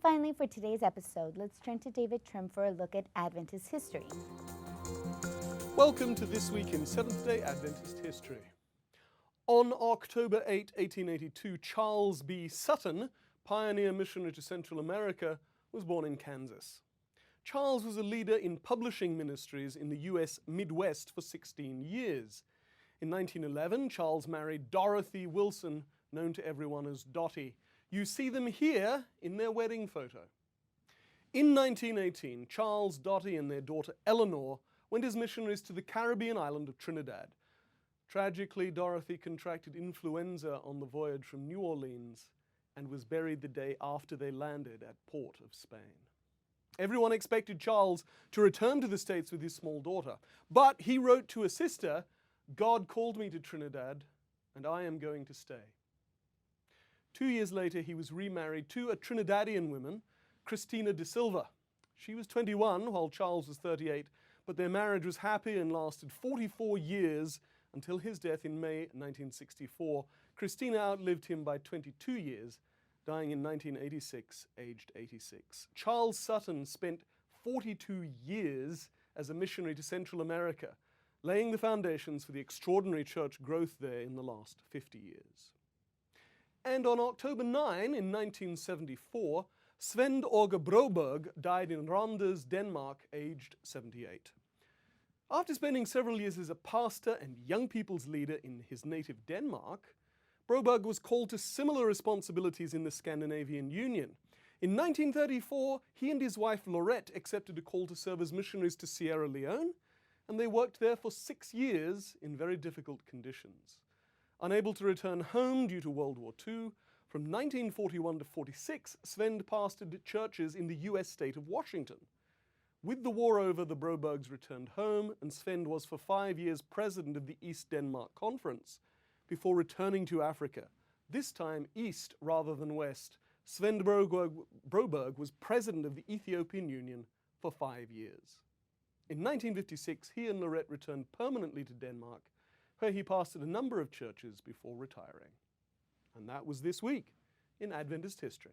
finally, for today's episode, let's turn to David Trim for a look at Adventist history. Welcome to This Week in Seventh-day Adventist History. On October 8, 1882, Charles B. Sutton, pioneer missionary to Central America, was born in Kansas. Charles was a leader in publishing ministries in the U.S. Midwest for 16 years. In 1911, Charles married Dorothy Wilson, known to everyone as Dottie. You see them here in their wedding photo. In 1918, Charles, Dottie, and their daughter Eleanor went as missionaries to the Caribbean island of Trinidad. Tragically, Dorothy contracted influenza on the voyage from New Orleans and was buried the day after they landed at Port of Spain. Everyone expected Charles to return to the States with his small daughter, but he wrote to a sister, "God called me to Trinidad, and I am going to stay." 2 years later, he was remarried to a Trinidadian woman, Christina de Silva. She was 21 while Charles was 38, but their marriage was happy and lasted 44 years until his death in May 1964. Christina outlived him by 22 years, dying in 1986, aged 86. Charles Sutton spent 42 years as a missionary to Central America, laying the foundations for the extraordinary church growth there in the last 50 years. And on October 9, in 1974, Svend Broberg died in Randers, Denmark, aged 78. After spending several years as a pastor and young people's leader in his native Denmark, Broberg was called to similar responsibilities in the Scandinavian Union. In 1934, he and his wife Lorette accepted a call to serve as missionaries to Sierra Leone, and they worked there for 6 years in very difficult conditions. Unable to return home due to World War II, from 1941 to 46, Svend pastored churches in the U.S. state of Washington. With the war over, the Brobergs returned home, and Svend was for 5 years president of the East Denmark Conference, before returning to Africa, this time east rather than west. Svend Broberg was president of the Ethiopian Union for 5 years. In 1956, he and Lorette returned permanently to Denmark, where he pastored a number of churches before retiring. And that was This Week in Adventist History.